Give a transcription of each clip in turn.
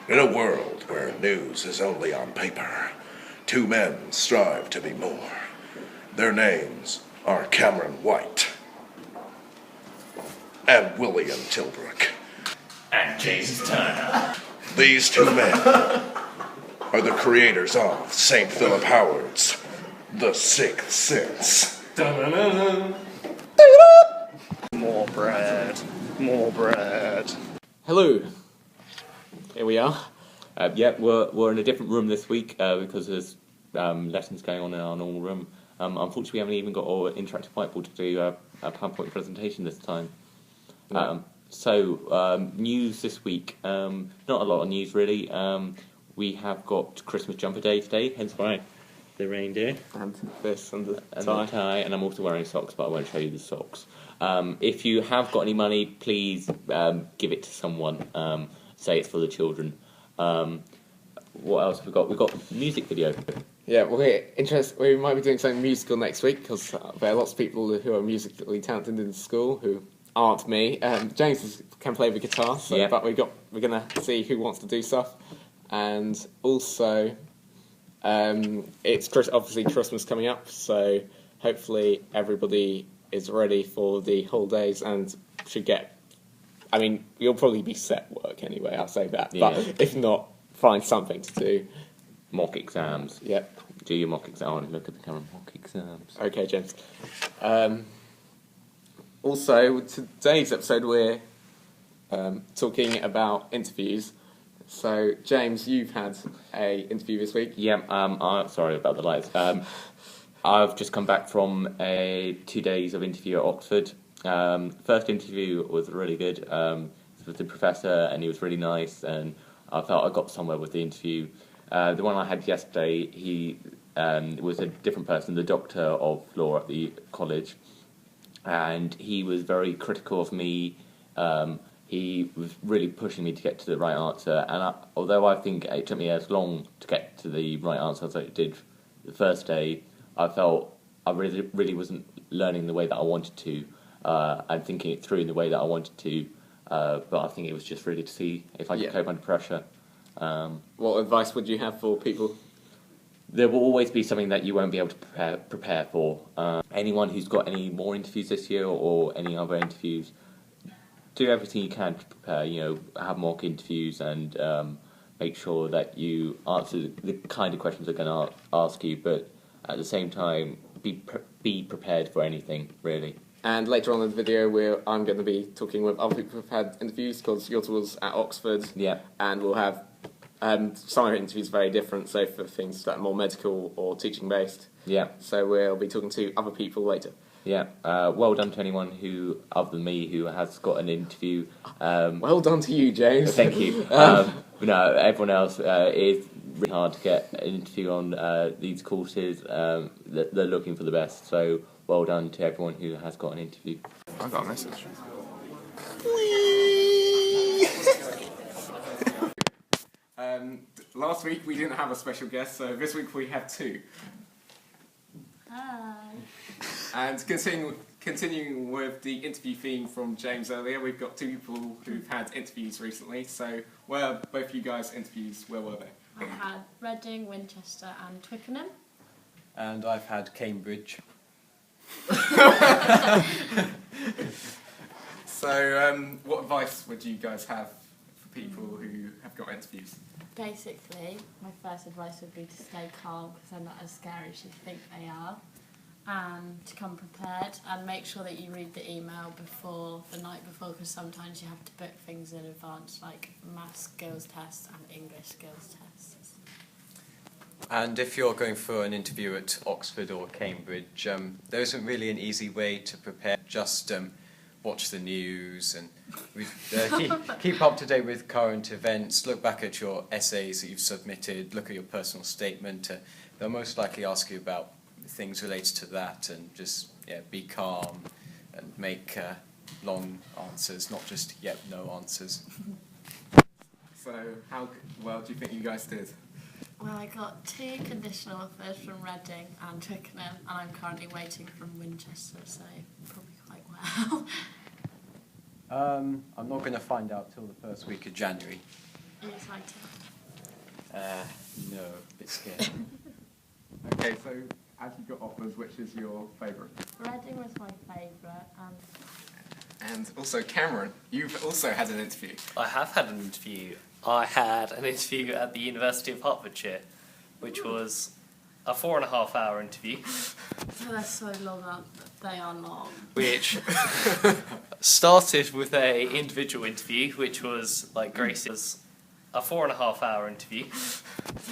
In a world where news is only on paper, two men strive to be more. Their names are Cameron White and William Tilbrook. And Jason Turner. These two men are the creators of St. Philip Howard's The Sixth Sense. More bread. More bread. Hello. Here we are. We're in a different room this week because there's lessons going on in our normal room. Unfortunately, we haven't even got our interactive whiteboard to do a PowerPoint presentation this time. No. News this week. Not a lot of news really. We have got Christmas jumper day today, hence why the reindeer. And this and the tie. And I'm also wearing socks, but I won't show you the socks. If you have got any money, please give it to someone. Say it's for the children. What else have we got? We've got music video. Yeah, we might be doing something musical next week because there are lots of people who are musically talented in the school who aren't me. James can play the guitar, but we're gonna see who wants to do stuff, and also it's obviously Christmas coming up, so hopefully everybody is ready for the holidays and should get. I mean, you'll probably be set work anyway. I'll say that, but if not, find something to do. Mock exams. Yep. Do your mock exam. I want to look at the camera. Mock exams. Okay, James. Also, today's episode we're talking about interviews. So, James, you've had a interview this week. Yeah. Sorry about the lights. I've just come back from 2 days of interview at Oxford. First interview was really good. It was with the professor, and he was really nice, and I felt I got somewhere with the interview. The one I had yesterday, he was a different person, the doctor of law at the college, and he was very critical of me. He was really pushing me to get to the right answer, and although I think it took me as long to get to the right answer as it did the first day, I felt I really wasn't learning the way that I wanted to, and thinking it through in the way that I wanted to, but I think it was just really to see if I could cope under pressure. What advice would you have for people? There will always be something that you won't be able to prepare for. Anyone who's got any more interviews this year or any other interviews, do everything you can to prepare. Have mock interviews and make sure that you answer the kind of questions they're going to ask you, but at the same time, be prepared for anything, really. And later on in the video, I'm going to be talking with other people who've had interviews because yours was at Oxford. Yeah. And we'll have some of the interviews very different, so for things that are more medical or teaching based. Yeah. So we'll be talking to other people later. Yeah. Well done to anyone other than me, who has got an interview. Well done to you, James. Thank you. But no, everyone else is really hard to get an interview on these courses. They're looking for the best. So well done to everyone who has got an interview. I got a message. Last week we didn't have a special guest, so this week we have two. Hi. And continuing with the interview theme from James earlier, we've got two people who've had interviews recently. So, where both you guys' interviews, where were they? I had Reading, Winchester and Twickenham. And I've had Cambridge. So, what advice would you guys have for people who have got interviews? Basically, my first advice would be to stay calm because they're not as scary as you think they are, and to come prepared and make sure that you read the email the night before, because sometimes you have to book things in advance, like maths skills tests and English skills tests. And if you're going for an interview at Oxford or Cambridge, there isn't really an easy way to prepare. Just watch the news and keep up to date with current events, look back at your essays that you've submitted, look at your personal statement. They'll most likely ask you about things related to that, and just be calm and make long answers, not just no answers. So how well do you think you guys did? Well, I got 2 conditional offers from Reading and Twickenham, and I'm currently waiting from Winchester, so probably quite well. I'm not going to find out till the first week of January. Are you excited? No, a bit scared. Okay, so as you got offers, which is your favourite? Reading was my favourite, And also Cameron, you've also had an interview. I have had an interview. I had an interview at the University of Hertfordshire, which was a 4.5-hour interview. they're so long, they are long. Which started with a individual interview, which was like Grace's, a 4.5-hour interview.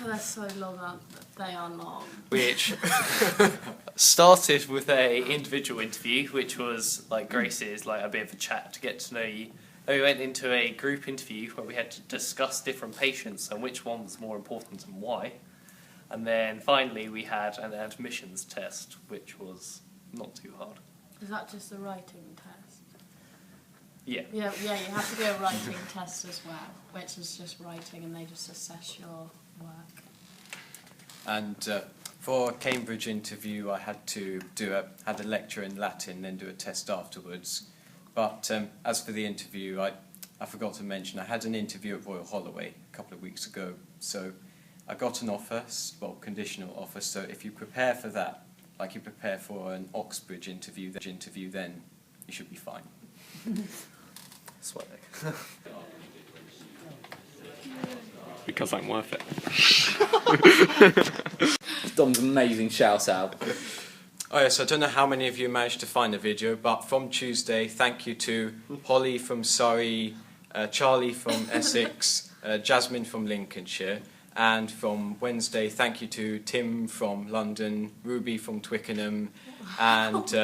They're so long, they are long. Which started with a individual interview, which was like Grace's, like a bit of a chat to get to know you. Then we went into a group interview where we had to discuss different patients and which one was more important and why. And then finally we had an admissions test, which was not too hard. Is that just a writing test? Yeah. Yeah, you have to do a writing test as well, which is just writing and they just assess your work. And for a Cambridge interview, I had to had a lecture in Latin, then do a test afterwards. But as for the interview, I forgot to mention I had an interview at Royal Holloway a couple of weeks ago. So I got an offer, well, conditional offer. So if you prepare for that, like you prepare for an Oxbridge interview, then you should be fine. Sweating. Because I'm worth it. Dom's amazing shout out. Oh yes, I don't know how many of you managed to find the video, but from Tuesday, thank you to Holly from Surrey, Charlie from Essex, Jasmine from Lincolnshire, and from Wednesday, thank you to Tim from London, Ruby from Twickenham, and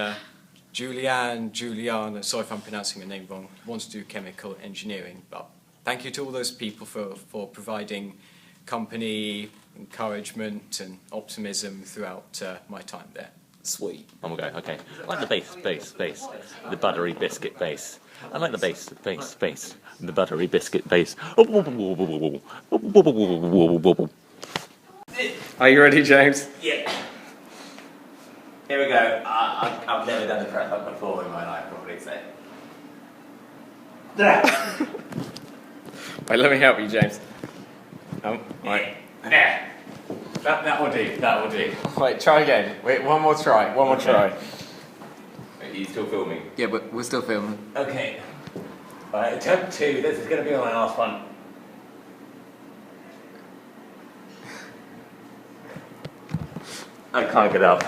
Juliana, sorry if I'm pronouncing her name wrong, wants to do chemical engineering. But thank you to all those people for providing company, encouragement and optimism throughout my time there. Sweet. Oh my god, okay. I like the bass. The buttery biscuit bass. I like the bass. The buttery biscuit bass. Are you ready, James? Yeah. Here we go. I've never done the prep up before in my life, probably, so. Wait, let me help you, James. Right. There. That will do. Wait, try again. Wait, one more try. Are you still filming? Yeah, but we're still filming. Okay. Alright, attempt 2. This is going to be my last one. I can't get up.